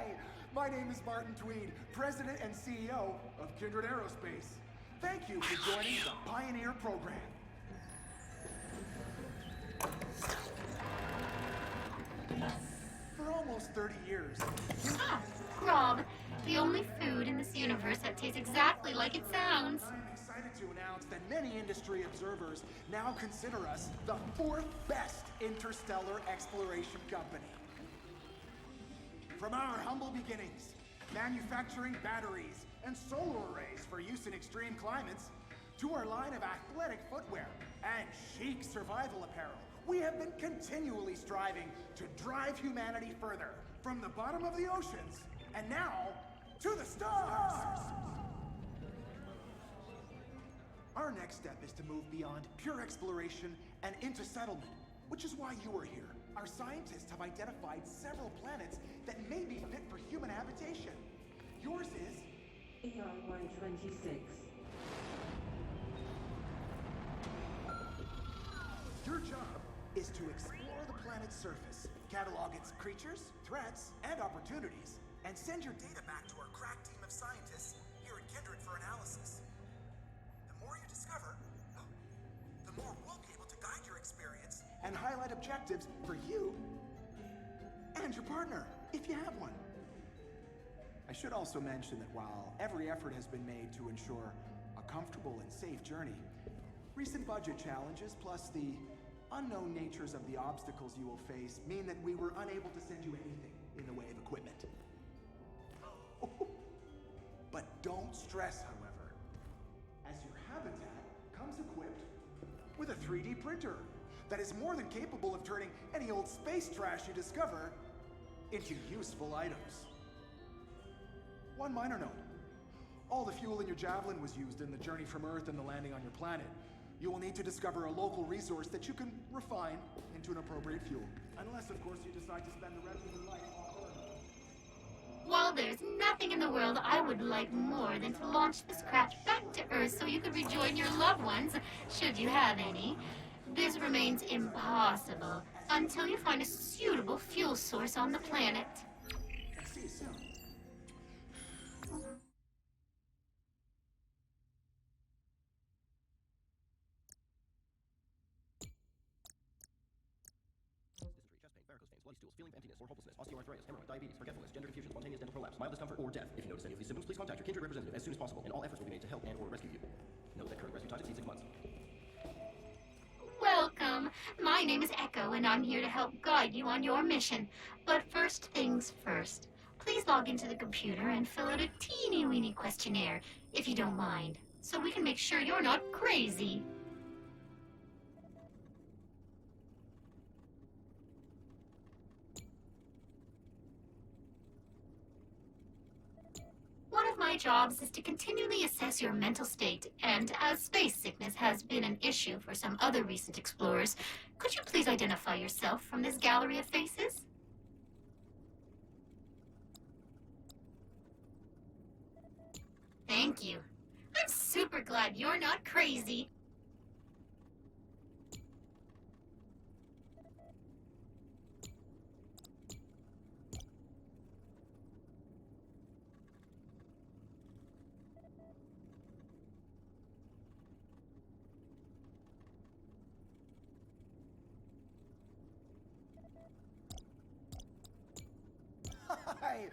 Hi, my name is Martin Tweed, President and CEO of Kindred Aerospace. Thank you for joining the Pioneer program. For almost 30 years, Rob, the only food in this universe that tastes exactly like it sounds. I'm excited to announce that many industry observers now consider us the fourth best interstellar exploration company. From our humble beginnings, manufacturing batteries and solar arrays for use in extreme climates, to our line of athletic footwear and chic survival apparel, we have been continually striving to drive humanity further from the bottom of the oceans and now to the stars. Our next step is to move beyond pure exploration and into settlement, which is why you are here. Our scientists have identified several planets that may be fit for human habitation. Yours is AR-126. Your job is to explore the planet's surface, catalog its creatures, threats, and opportunities, and send your data back to our crack team of scientists here at Kindred for analysis. The more you discover, the more we'll be able to guide your experience and highlight objectives for you and your partner, if you have one. I should also mention that while every effort has been made to ensure a comfortable and safe journey, recent budget challenges plus the unknown natures of the obstacles you will face mean that we were unable to send you anything in the way of equipment. But don't stress, however, as your habitat comes equipped with a 3D printer that is more than capable of turning any old space trash you discover into useful items. One minor note. All the fuel in your Javelin was used in the journey from Earth and the landing on your planet. You will need to discover a local resource that you can refine into an appropriate fuel. Unless, of course, you decide to spend the rest of your life on Earth. Well, there's nothing in the world I would like more than to launch this craft back to Earth so you could rejoin your loved ones, should you have any. This remains impossible until you find a suitable fuel source on the planet. And see you soon. Bloody stools, feeling of emptiness or hopelessness, osteoarthritis, hemorrhoid, diabetes, forgetfulness, gender confusion, spontaneous dental prolapse, mild discomfort, or death. If you notice any of these symptoms, please contact your Kindred representative as soon as possible, and all efforts will be made to help and/or rescue you. Note that current rescue times exceed 6 months. Welcome. My name is Echo, and I'm here to help guide you on your mission. But first things first. Please log into the computer and fill out a teeny-weeny questionnaire, if you don't mind, so we can make sure you're not crazy. One of my jobs is to continually assess your mental state, and as space sickness has been an issue for some other recent explorers, could you please identify yourself from this gallery of faces? Thank you. I'm super glad you're not crazy. Hi.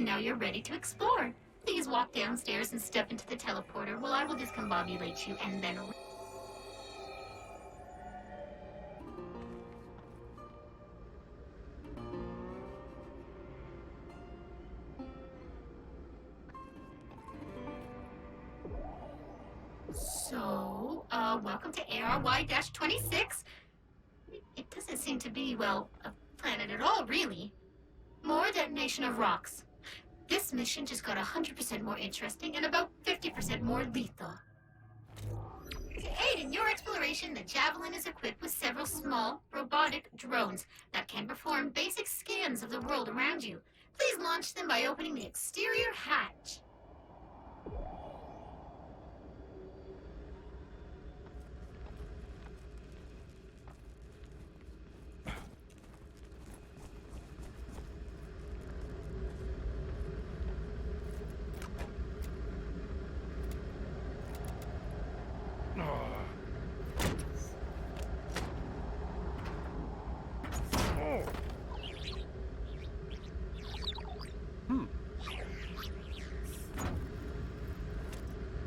And now you're ready to explore. Please walk downstairs and step into the teleporter while I will discombobulate you and then... So, welcome to ARY-26. It doesn't seem to be, well, a planet at all, really. More detonation of rocks. This mission just got 100% more interesting and about 50% more lethal. To aid in your exploration, the Javelin is equipped with several small, robotic drones that can perform basic scans of the world around you. Please launch them by opening the exterior hatch.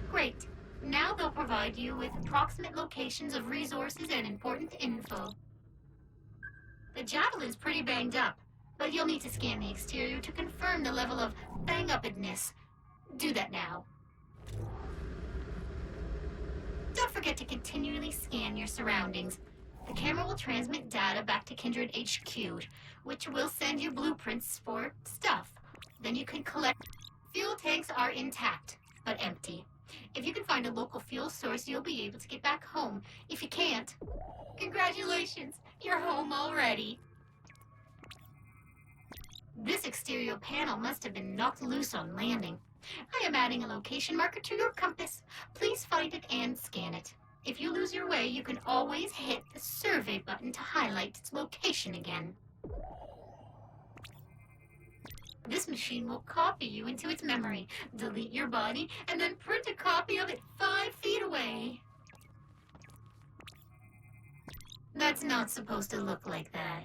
Great. Now they'll provide you with approximate locations of resources and important info. The Javelin's pretty banged up, but you'll need to scan the exterior to confirm the level of bang-uppedness. Do that now. Don't forget to continually scan your surroundings. The camera will transmit data back to Kindred HQ, which will send you blueprints for stuff. Then you can collect. Fuel tanks are intact, but empty. If you can find a local fuel source, you'll be able to get back home. If you can't, congratulations, you're home already. This exterior panel must have been knocked loose on landing. I am adding a location marker to your compass. Please find it and scan it. If you lose your way, you can always hit the survey button to highlight its location again. This machine will copy you into its memory, delete your body, and then print a copy of it 5 feet away. That's not supposed to look like that.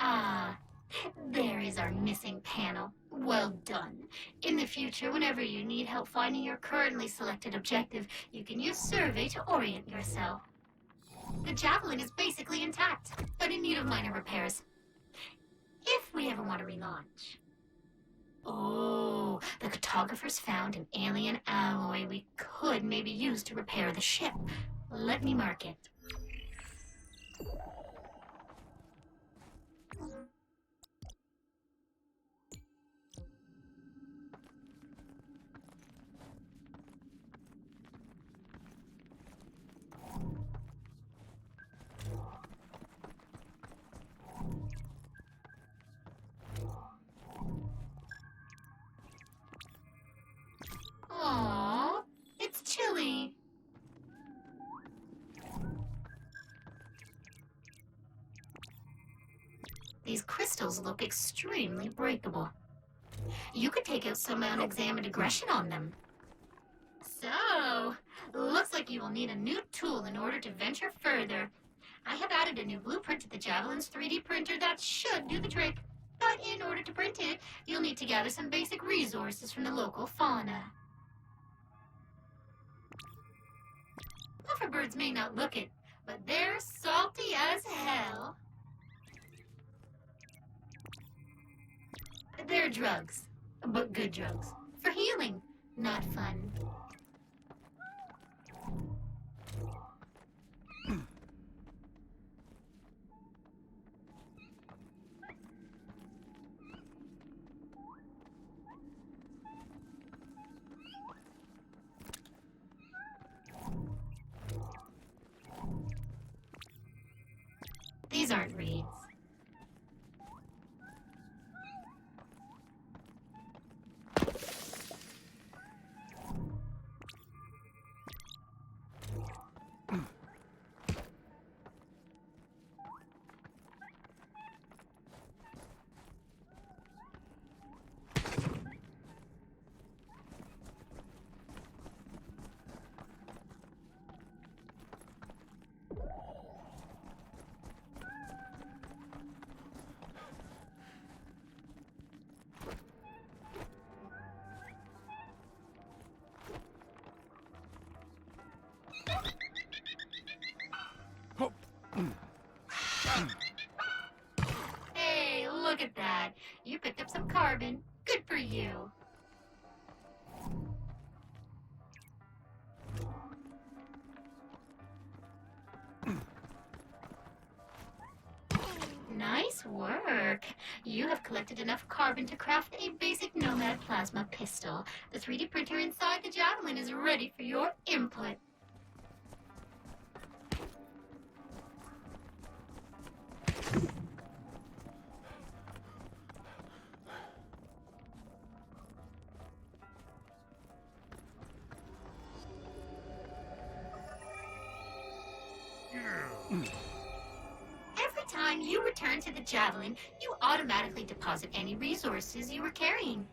Ah, there is our missing panel. Well done. In the future, whenever you need help finding your currently selected objective, you can use survey to orient yourself. The Javelin is basically intact, but in need of minor repairs. If we ever want to relaunch. Oh, the cartographers found an alien alloy we could maybe use to repair the ship. Let me mark it. Aww, it's chilly. These crystals look extremely breakable. You could take out some unexamined aggression on them. So, looks like you will need a new tool in order to venture further. I have added a new blueprint to the Javelin's 3D printer that should do the trick. But in order to print it, you'll need to gather some basic resources from the local fauna. Pufferbirds may not look it, but they're salty as hell. They're drugs, but good drugs. For healing, not fun. These aren't reeds. Hey, look at that. You picked up some carbon. Good for you. Nice work. You have collected enough carbon to craft a basic Nomad plasma pistol. The 3D printer inside the javelin is ready for your input. Every time you return to the javelin, you automatically deposit any resources you were carrying.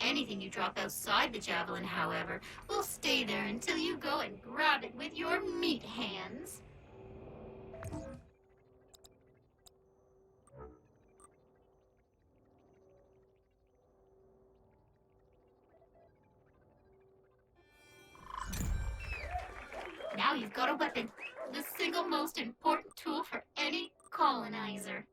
Anything you drop outside the javelin, however, will stay there until you go and grab it with your meat hands. Now you've got a weapon, the single most important tool for any colonizer.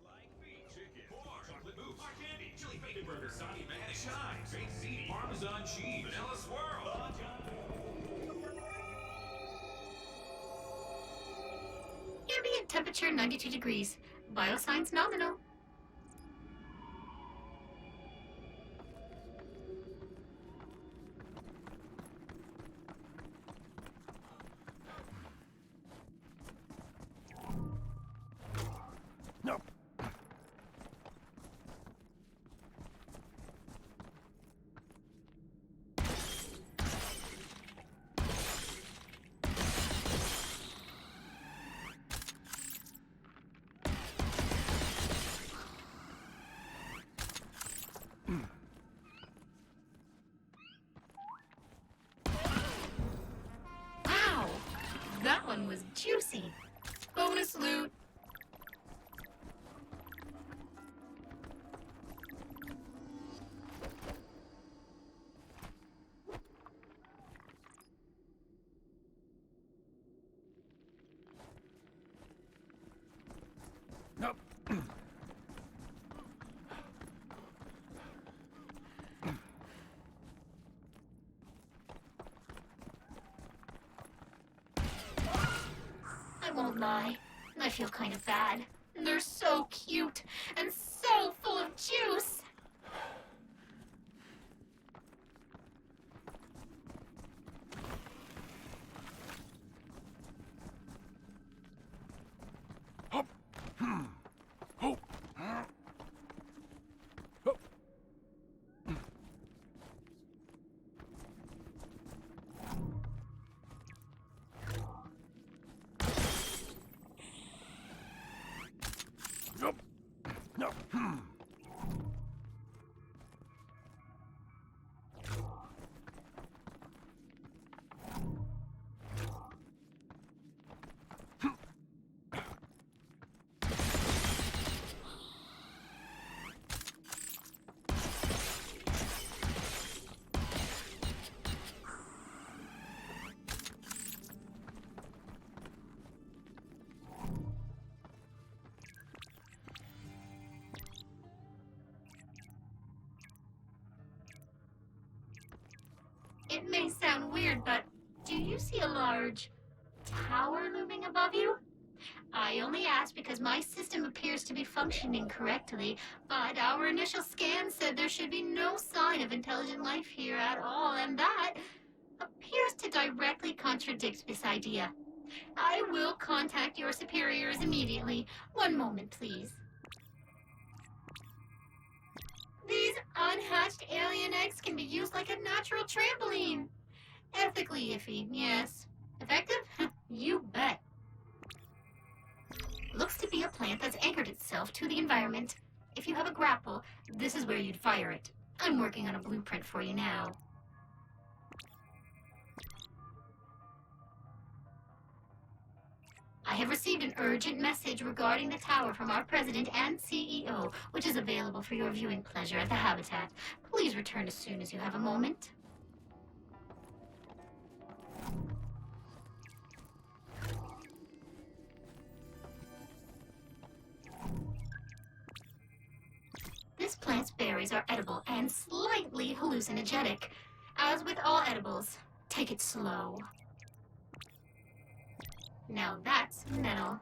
Like beef, chicken, pork, chocolate mousse, hard candy, chili bacon burger, Sunny mayonnaise, chives, baked ziti, Parmesan cheese, vanilla swirl. Ambient temperature 92 degrees. Biosigns nominal. No. Wow! That one was juicy. Bonus loot. Nope. I won't lie. I feel kind of bad. They're so cute and so full of juice. Hop. Ho. Ho. Nope. No. It may sound weird, but do you see a large tower looming above you? I only asked because my system appears to be functioning correctly, but our initial scan said there should be no sign of intelligent life here at all, and that appears to directly contradict this idea. I will contact your superiors immediately. One moment, please. These unhatched alien eggs can be used like a natural trampoline. Ethically iffy, yes. Effective? You bet. Looks to be a plant that's anchored itself to the environment. If you have a grapple, this is where you'd fire it. I'm working on a blueprint for you now. I have received an urgent message regarding the tower from our president and CEO, which is available for your viewing pleasure at the habitat. Please return as soon as you have a moment. This plant's berries are edible and slightly hallucinogenic. As with all edibles, take it slow. Now that's metal.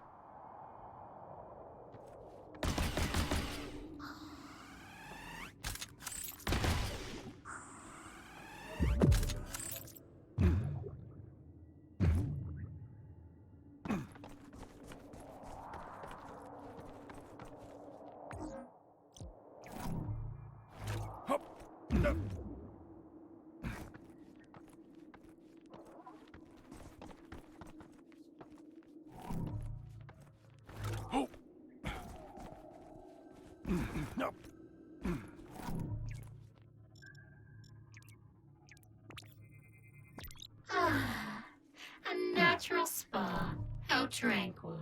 A natural spa. How tranquil.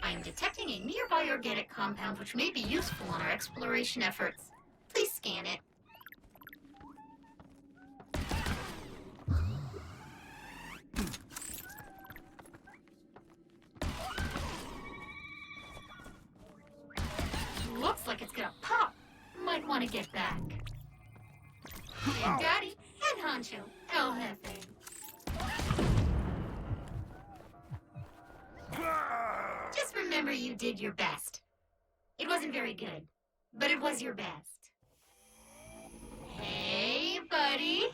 I am detecting a nearby organic compound which may be useful in our exploration efforts. Please scan it. Looks like it's gonna pop. Might want to get back. And Daddy and Honcho, El Jefe. Just remember you did your best. It wasn't very good, but it was your best. Hey, buddy.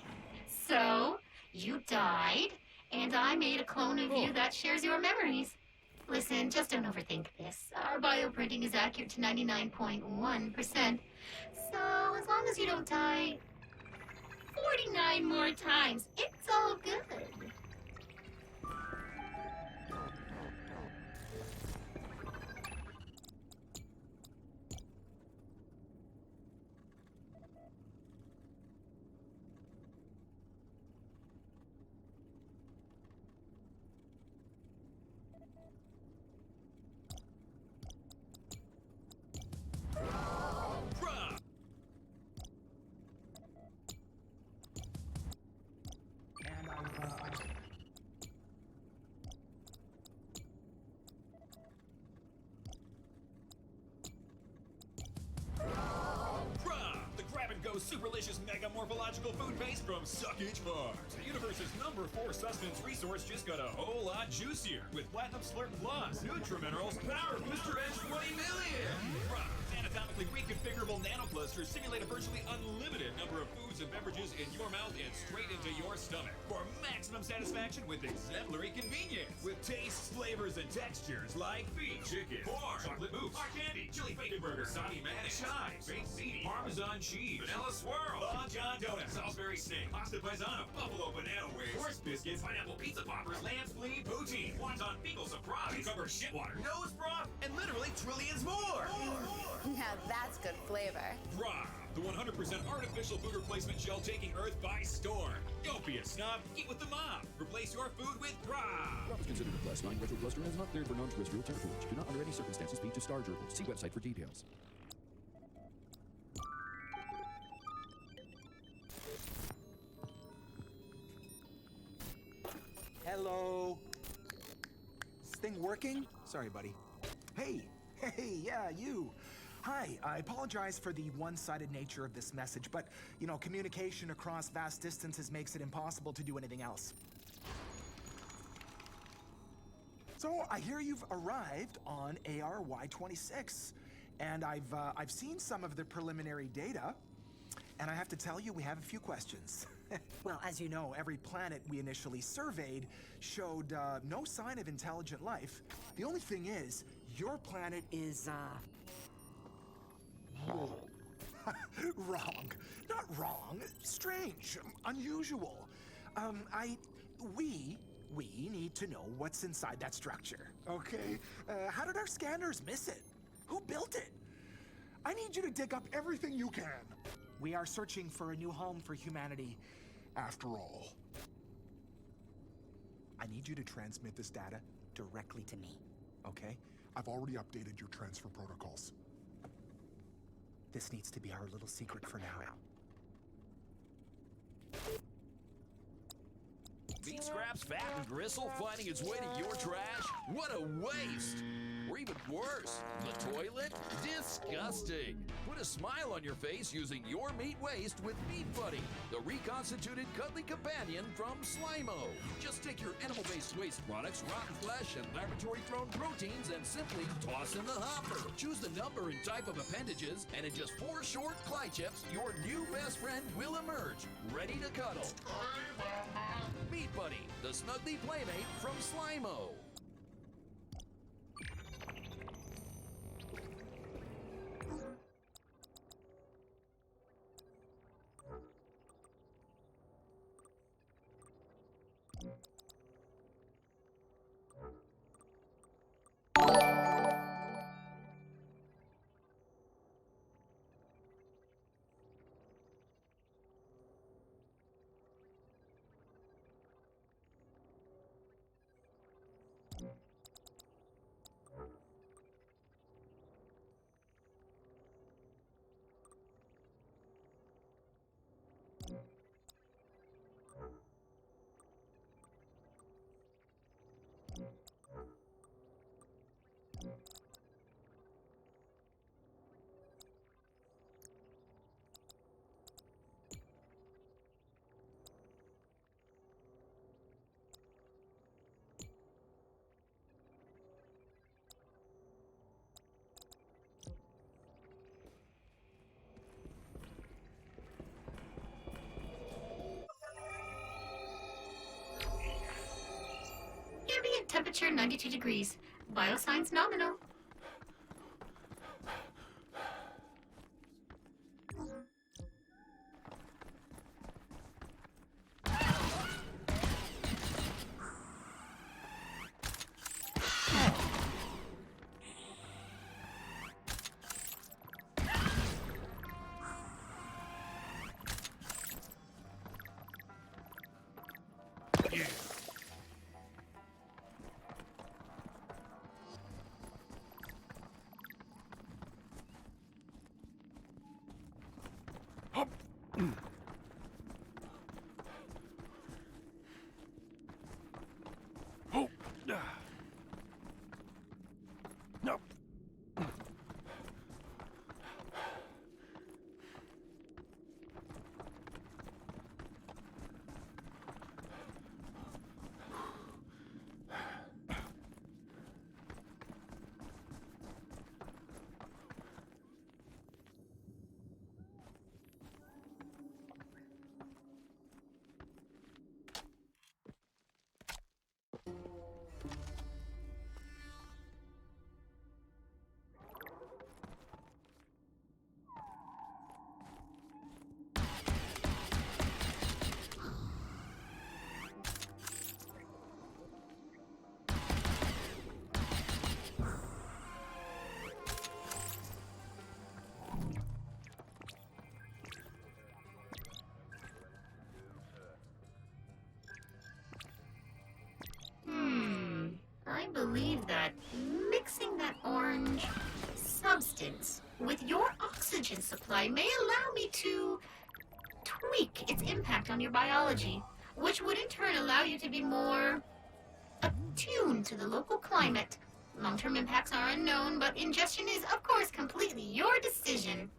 So, you died, and I made a clone of you that shares your memories. Listen, just don't overthink this. Our bioprinting is accurate to 99.1%. So, as long as you don't die 49 more times, it's all good. Superlicious mega morphological food base from Suckage Farms. The universe's #4 sustenance resource just got a whole lot juicier with Platinum Slurp Plus, Nutriminerals, Power Booster, and 20 million. Anatomically reconfigurable nanoclusters simulate a virtually unlimited number of foods and beverages in your mouth and straight into your stomach for maximum satisfaction with exemplary convenience. With tastes, flavors, and textures like beef, chicken, pork, chocolate mousse, hard candy, chili bacon burger, Sani mayonnaise, chives, baked ziti, Parmesan cheese, vanilla swirl, Long John donuts, Salisbury steak, pasta paisana, buffalo banana wings, horse biscuits, pineapple pizza poppers, lamb spleen, poutine, wonton fecal surprise, cucumber shitwater, nose broth, and literally trillions more. Now that's good flavor. Raw, the 100% artificial food replacement gel taking Earth by storm. Don't be a snob, eat with the mob. Replace your food with Raw. Raw is considered a Class 9 retrocluster and is not cleared for non-terrestrial territories. Do not under any circumstances feed to star gerbils. See website for details. Hello. Is this thing working? Sorry, buddy. Hey, yeah, you. Hi, I apologize for the one-sided nature of this message, but, you know, communication across vast distances makes it impossible to do anything else. So I hear you've arrived on ARY-26, and I've seen some of the preliminary data, and I have to tell you, we have a few questions. Well, as you know, every planet we initially surveyed showed no sign of intelligent life. The only thing is, your planet is wrong. Not wrong. Strange. Unusual. We need to know what's inside that structure, okay? How did our scanners miss it? Who built it? I need you to dig up everything you can. We are searching for a new home for humanity, after all. I need you to transmit this data directly to me, okay? I've already updated your transfer protocols. This needs to be our little secret for now. Meat scraps, fat, and gristle finding its way to your trash? What a waste! Or even worse, the toilet? Disgusting! Put a smile on your face using your meat waste with Meat Buddy, the reconstituted cuddly companion from Slimo. Just take your animal-based waste products, rotten flesh, and laboratory-grown proteins and simply toss in the hopper. Choose the number and type of appendages, and in just 4 short Cly chips, your new best friend will emerge, ready to cuddle. Meat Buddy, the snuggly playmate from Slimo. Ambient temperature 92 degrees. Biosigns nominal. No. I believe that mixing that orange substance with your oxygen supply may allow me to tweak its impact on your biology, which would in turn allow you to be more attuned to the local climate. Long-term impacts are unknown, but ingestion is, of course, completely your decision.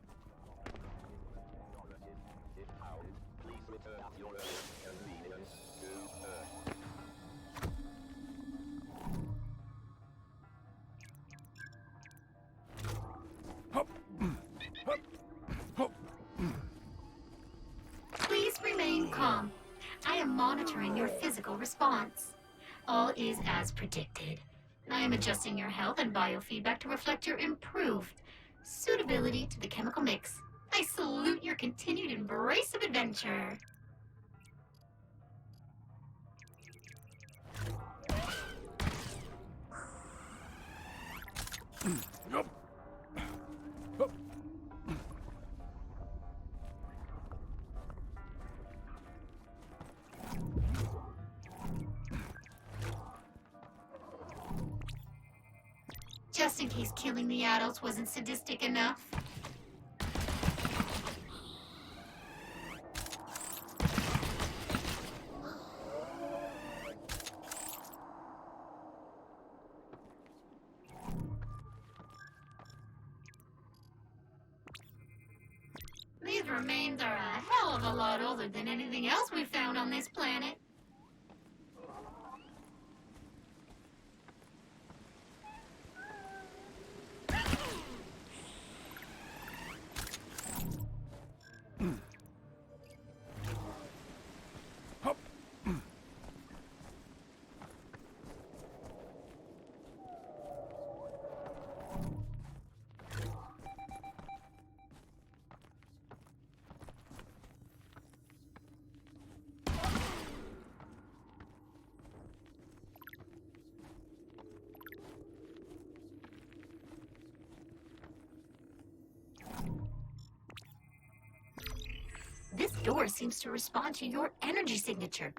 response. All is as predicted. I am adjusting your health and biofeedback to reflect your improved suitability to the chemical mix. I salute your continued embrace of adventure. Just in case killing the adults wasn't sadistic enough. These remains are a hell of a lot older than anything else we've found on this planet. This door seems to respond to your energy signature.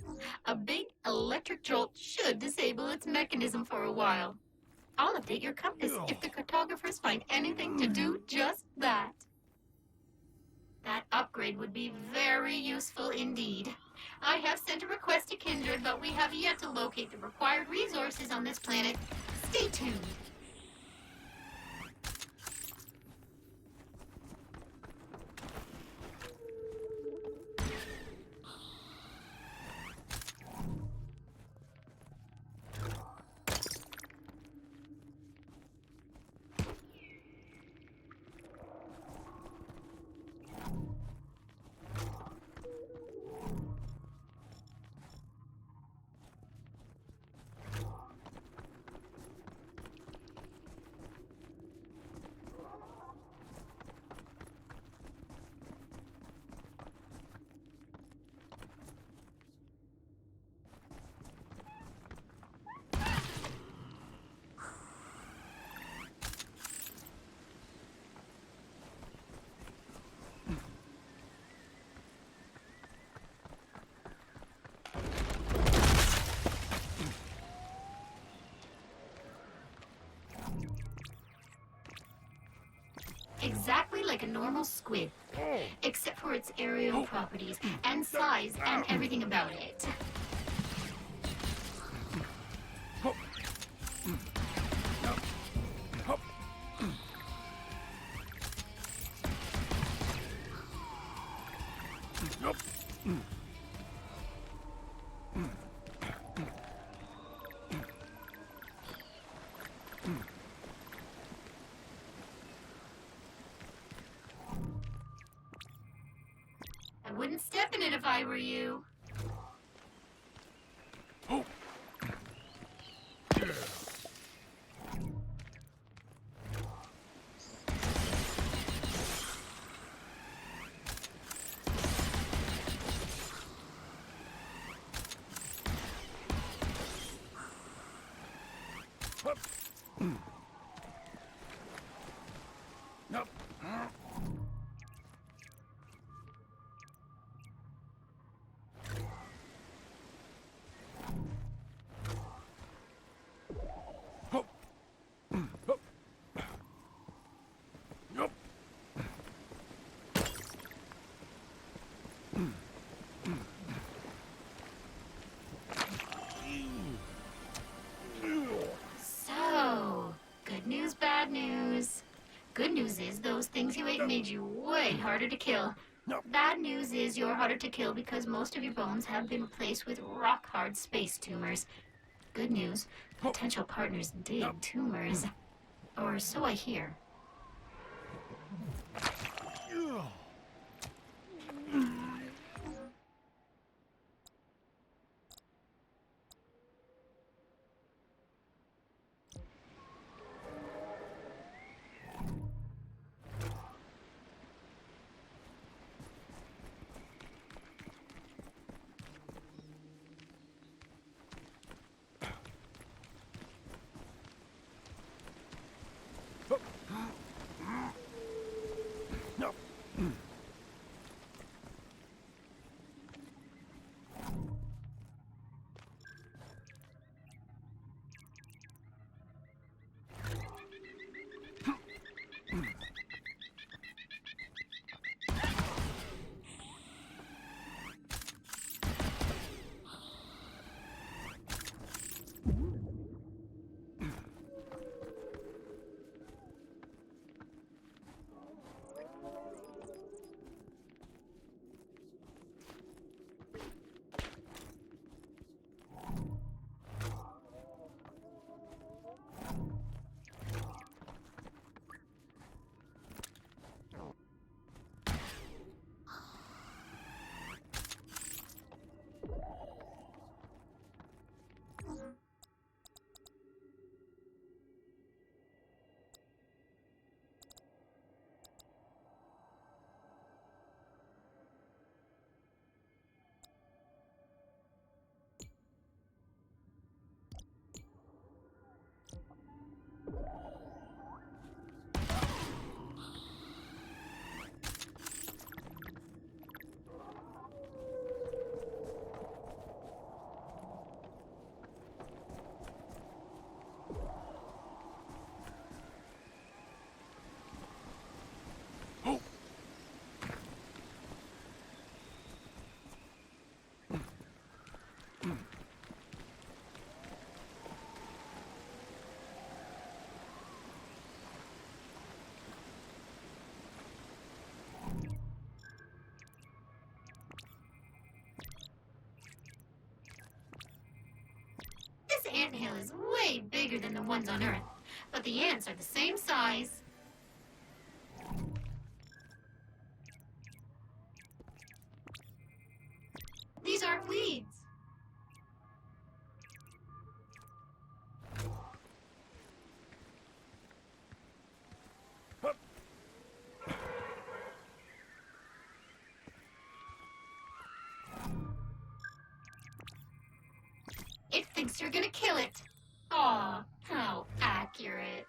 A big electric jolt should disable its mechanism for a while. I'll update your compass if the cartographers find anything to do just that. That upgrade would be very useful indeed. I have sent a request to Kindred, but we have yet to locate the required resources on this planet. Stay tuned. Exactly like a normal squid, except for its aerial properties and size and everything about it. I wouldn't step in it if I were you. So, good news, bad news. Good news is those things you ate made you way harder to kill. Bad news is you're harder to kill because most of your bones have been replaced with rock-hard space tumors. Good news, potential partners dig tumors. Or so I hear. bigger than the ones on Earth, but the ants are the same size. These aren't weeds. It thinks you're gonna kill it. Aw, how accurate.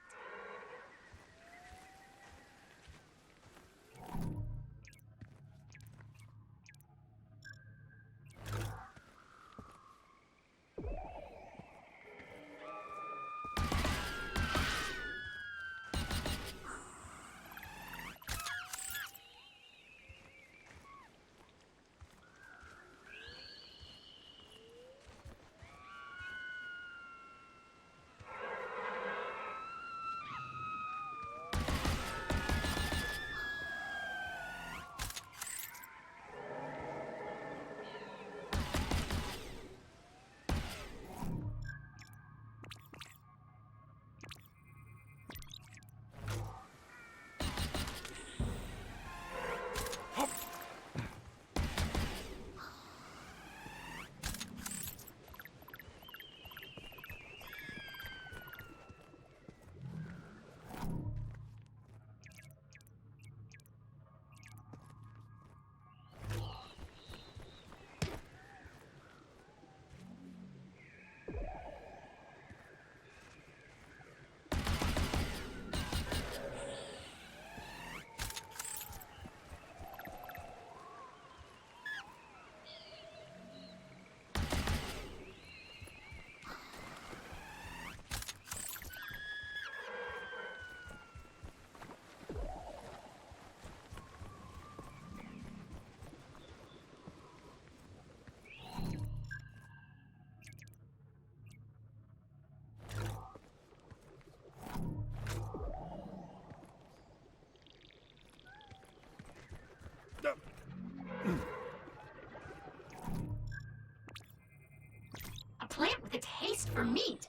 A plant with a taste for meat.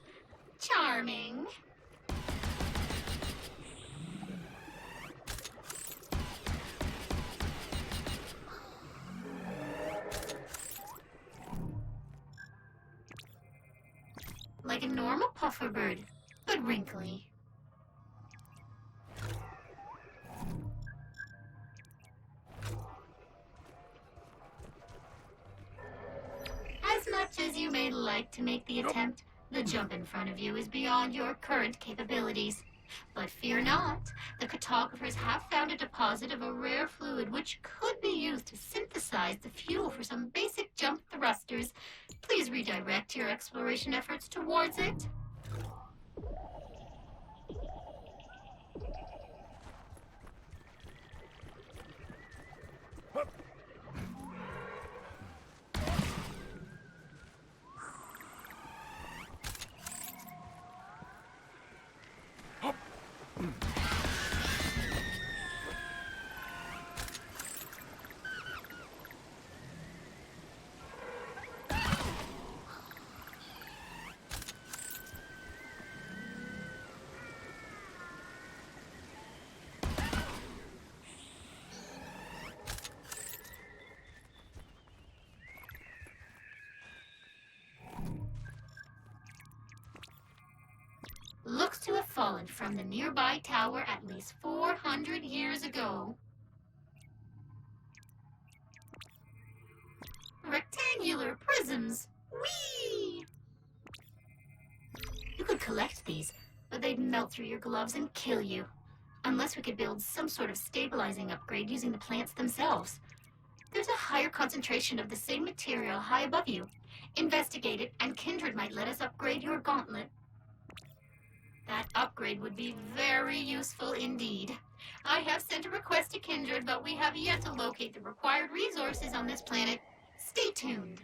Charming. Like a normal puffer bird, but wrinkly. As much as you may like to make the attempt, the jump in front of you is beyond your current capabilities. But fear not, the cartographers have found a deposit of a rare fluid which could be used to synthesize the fuel for some basic jump thrusters. Please redirect your exploration efforts towards it. Looks to have fallen from the nearby tower at least 400 years ago. Rectangular prisms! Whee! You could collect these, but they'd melt through your gloves and kill you. Unless we could build some sort of stabilizing upgrade using the plants themselves. There's a higher concentration of the same material high above you. Investigate it, and Kindred might let us upgrade your gauntlet. That upgrade would be very useful indeed. I have sent a request to Kindred, but we have yet to locate the required resources on this planet. Stay tuned.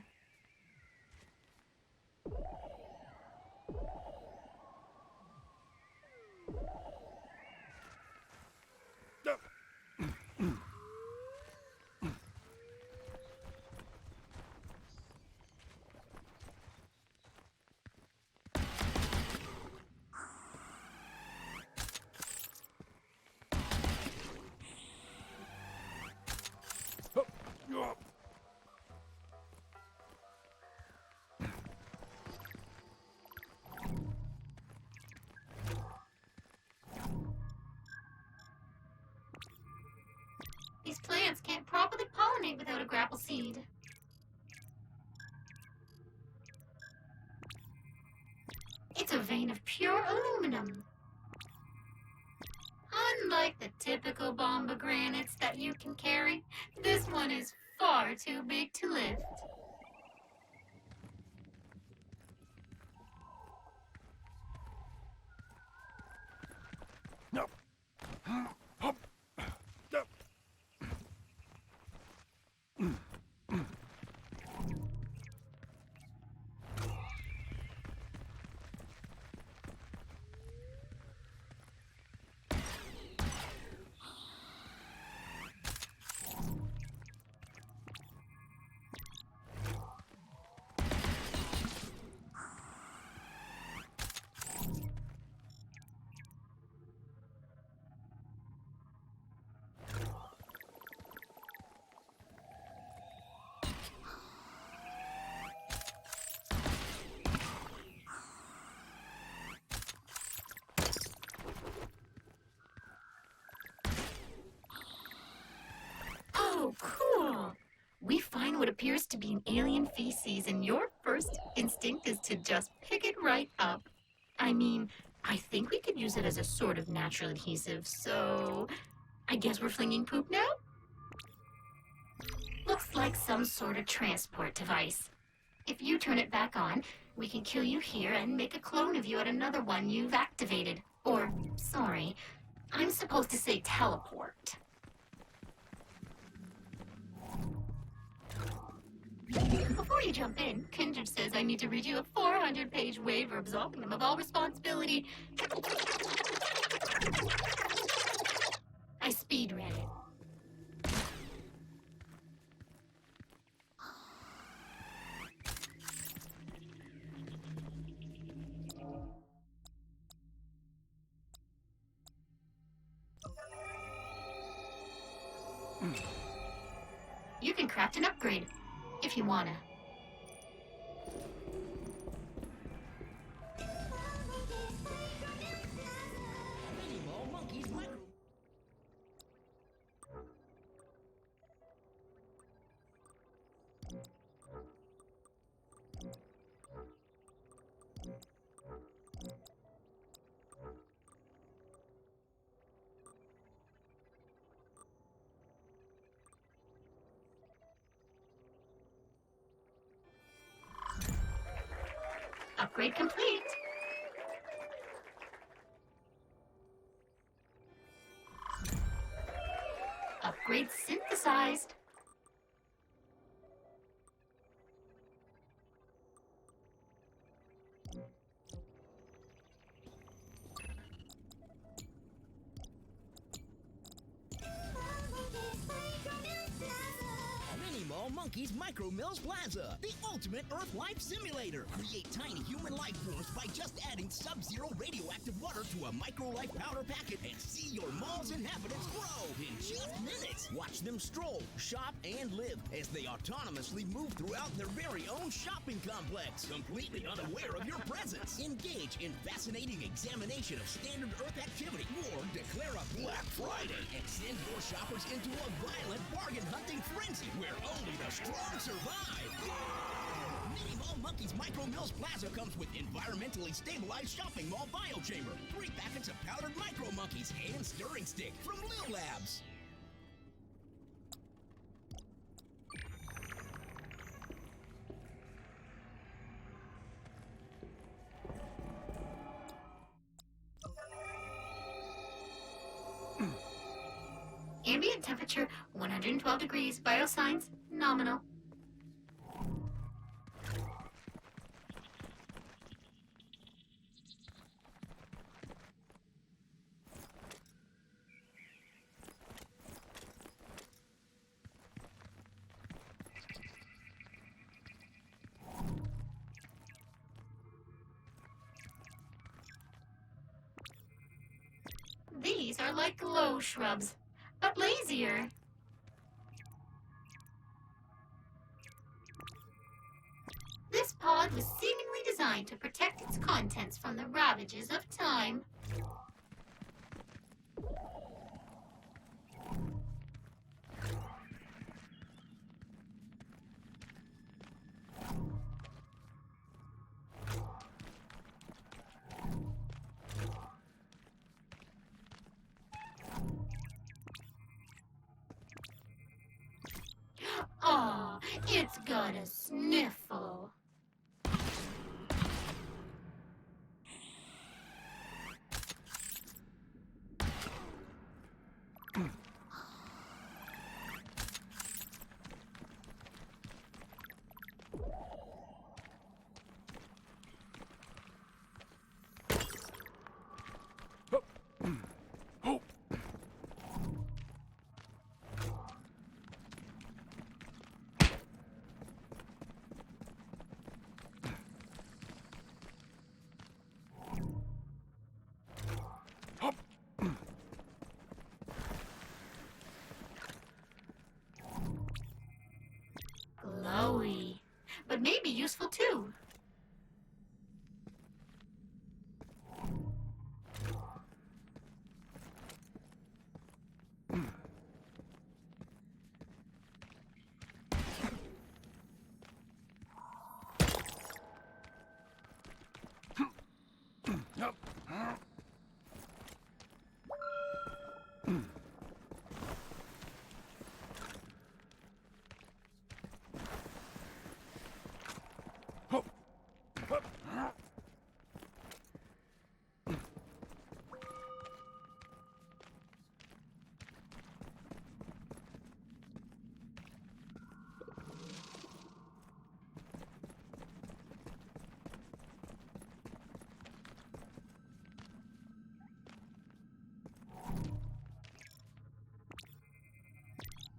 aluminum. Unlike the typical bombogranates that you can carry, this one is far too big to lift. Oh, cool! We find what appears to be an alien feces, and your first instinct is to just pick it right up. I mean, I think we could use it as a sort of natural adhesive, so I guess we're flinging poop now? Looks like some sort of transport device. If you turn it back on, we can kill you here and make a clone of you at another one you've activated. Or, sorry, I'm supposed to say teleport. Before you jump in, Kindred says I need to read you a 400-page waiver absolving him of all responsibility. I speed read it. You can craft an upgrade, if you wanna. Upgrade complete. Upgrade synthesized. Monkey's Micro Mills Plaza, the ultimate Earth life simulator. Create tiny human life forms by just adding sub-zero radioactive water to a micro-life powder packet and see your mall's inhabitants grow in just minutes. Watch them stroll, shop, and live as they autonomously move throughout their very own shopping complex, completely unaware of your presence. Engage in fascinating examination of standard Earth activity, or declare a Black Friday and send your shoppers into a violent bargain hunting frenzy where only the strong survive. Mini Mall Monkey's Micro Mills Plaza comes with environmentally stabilized shopping mall biochamber, 3 packets of powdered micro monkeys, and stirring stick from Lil Labs. Ambient temperature 112 degrees, biosigns nominal. These are like glow shrubs, but lazier. This pod was seemingly designed to protect its contents from the ravages of time. It's got a sniffle. Glowy, but maybe useful too.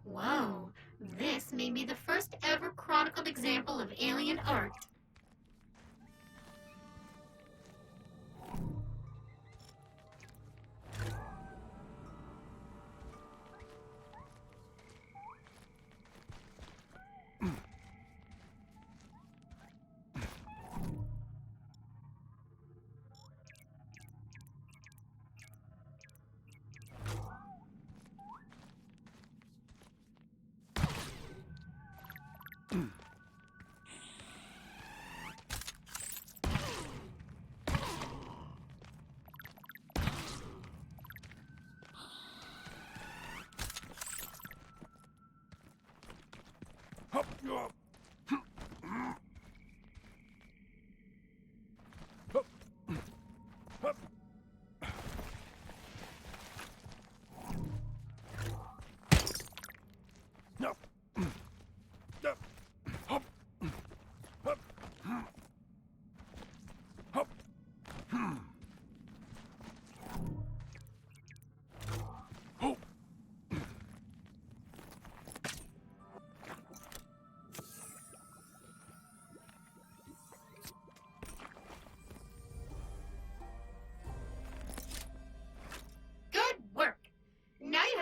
Whoa, this may be the first ever chronicled example of alien art.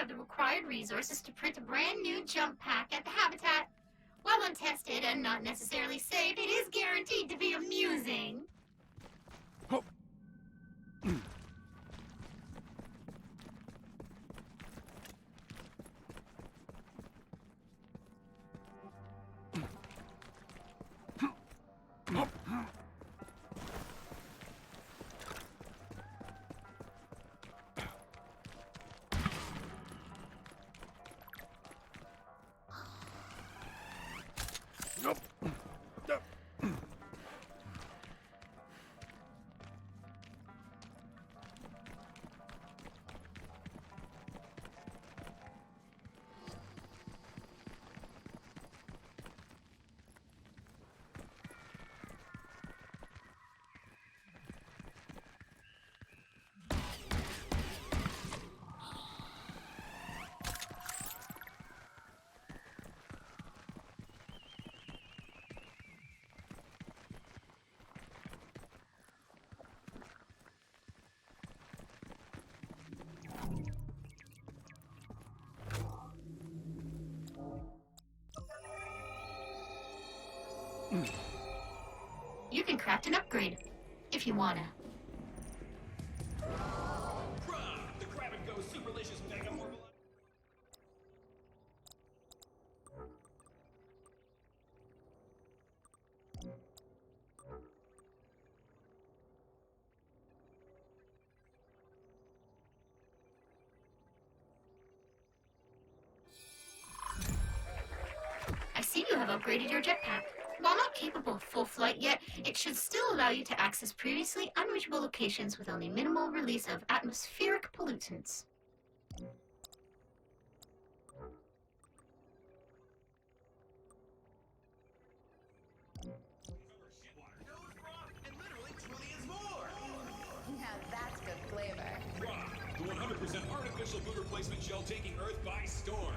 The required resources to print a brand new jump pack at the habitat. While untested and not necessarily safe, it is guaranteed to be amusing. You can craft an upgrade, if you wanna. The Grab and Go Superlicious Mega Marvel. I see you have upgraded your jetpack. While not capable of full flight yet, it should still allow you to access previously unreachable locations with only minimal release of atmospheric pollutants. Now that's good flavor. Rock, the 100% artificial food replacement gel taking Earth by storm.